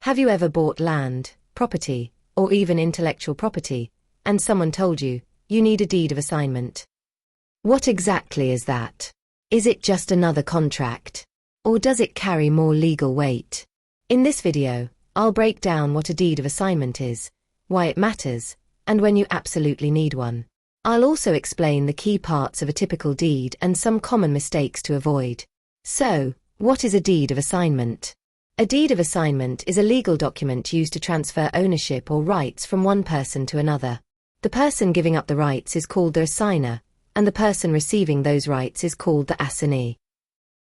Have you ever bought land, property, or even intellectual property, and someone told you, you need a deed of assignment? What exactly is that? Is it just another contract? Or does it carry more legal weight? In this video, I'll break down what a deed of assignment is, why it matters, and when you absolutely need one. I'll also explain the key parts of a typical deed and some common mistakes to avoid. So, what is a deed of assignment? A deed of assignment is a legal document used to transfer ownership or rights from one person to another. The person giving up the rights is called the assigner, and the person receiving those rights is called the assignee.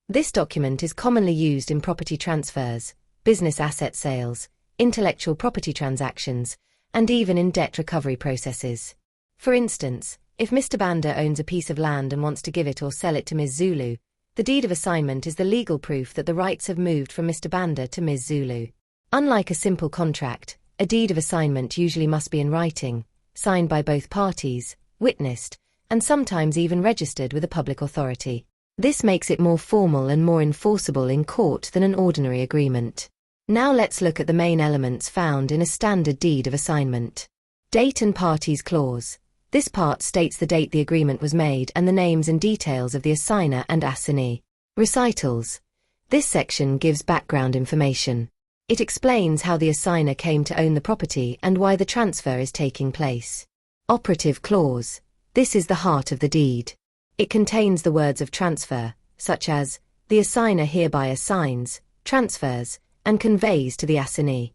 This document is commonly used in property transfers, business asset sales, intellectual property transactions, and even in debt recovery processes. For instance, if Mr. Banda owns a piece of land and wants to give it or sell it to Ms. Zulu, the deed of assignment is the legal proof that the rights have moved from Mr. Banda to Ms. Zulu. Unlike a simple contract, a deed of assignment usually must be in writing, signed by both parties, witnessed, and sometimes even registered with a public authority. This makes it more formal and more enforceable in court than an ordinary agreement. Now let's look at the main elements found in a standard deed of assignment. Date and parties clause. This part states the date the agreement was made and the names and details of the assigner and assignee. Recitals. This section gives background information. It explains how the assigner came to own the property and why the transfer is taking place. Operative clause. This is the heart of the deed. It contains the words of transfer, such as, the assigner hereby assigns, transfers, and conveys to the assignee.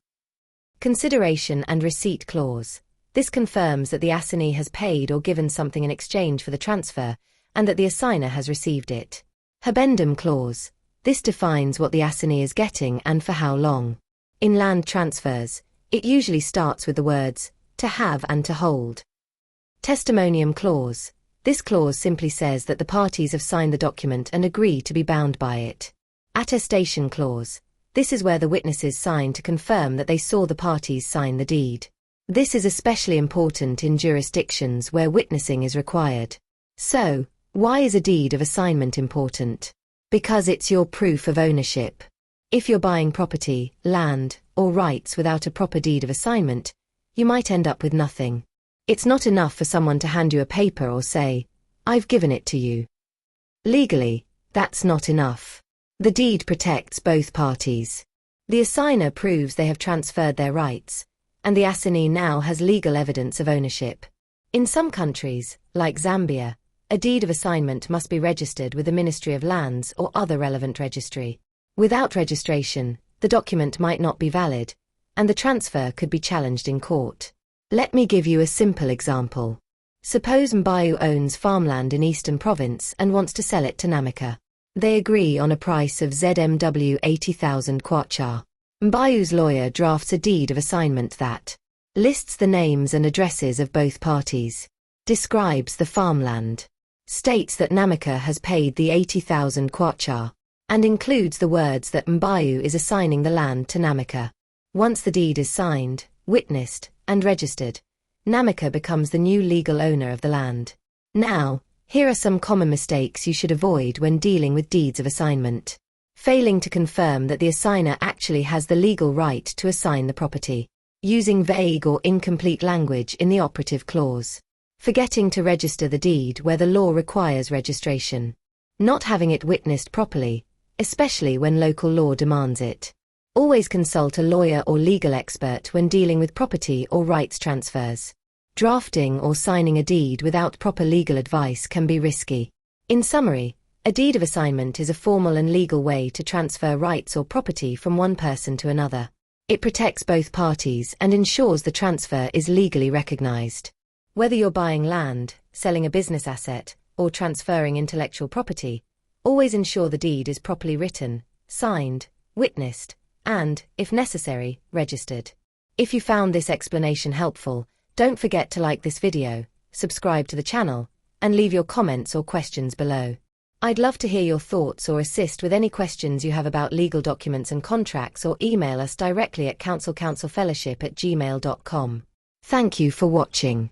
Consideration and receipt clause. This confirms that the assignee has paid or given something in exchange for the transfer, and that the assigner has received it. Habendum clause. This defines what the assignee is getting and for how long. In land transfers, it usually starts with the words, to have and to hold. Testimonium clause. This clause simply says that the parties have signed the document and agree to be bound by it. Attestation clause. This is where the witnesses sign to confirm that they saw the parties sign the deed. This is especially important in jurisdictions where witnessing is required. So, why is a deed of assignment important? Because it's your proof of ownership. If you're buying property, land, or rights without a proper deed of assignment, you might end up with nothing. It's not enough for someone to hand you a paper or say, "I've given it to you." Legally, that's not enough. The deed protects both parties. The assigner proves they have transferred their rights, and the assignee now has legal evidence of ownership. In some countries, like Zambia, a deed of assignment must be registered with the Ministry of Lands or other relevant registry. Without registration, the document might not be valid, and the transfer could be challenged in court. Let me give you a simple example. Suppose Mbayu owns farmland in Eastern Province and wants to sell it to Namika. They agree on a price of ZMW 80,000 kwacha. Mbayu's lawyer drafts a deed of assignment that lists the names and addresses of both parties, describes the farmland, states that Namika has paid the 80,000 kwacha, and includes the words that Mbayu is assigning the land to Namika. Once the deed is signed, witnessed, and registered, Namika becomes the new legal owner of the land. Now, here are some common mistakes you should avoid when dealing with deeds of assignment. Failing to confirm that the assigner actually has the legal right to assign the property. Using vague or incomplete language in the operative clause. Forgetting to register the deed where the law requires registration. Not having it witnessed properly, especially when local law demands it. Always consult a lawyer or legal expert when dealing with property or rights transfers. Drafting or signing a deed without proper legal advice can be risky. In summary, a deed of assignment is a formal and legal way to transfer rights or property from one person to another. It protects both parties and ensures the transfer is legally recognized. Whether you're buying land, selling a business asset, or transferring intellectual property, always ensure the deed is properly written, signed, witnessed, and, if necessary, registered. If you found this explanation helpful, don't forget to like this video, subscribe to the channel, and leave your comments or questions below. I'd love to hear your thoughts or assist with any questions you have about legal documents and contracts, or email us directly at counselfellowship@gmail.com. Thank you for watching.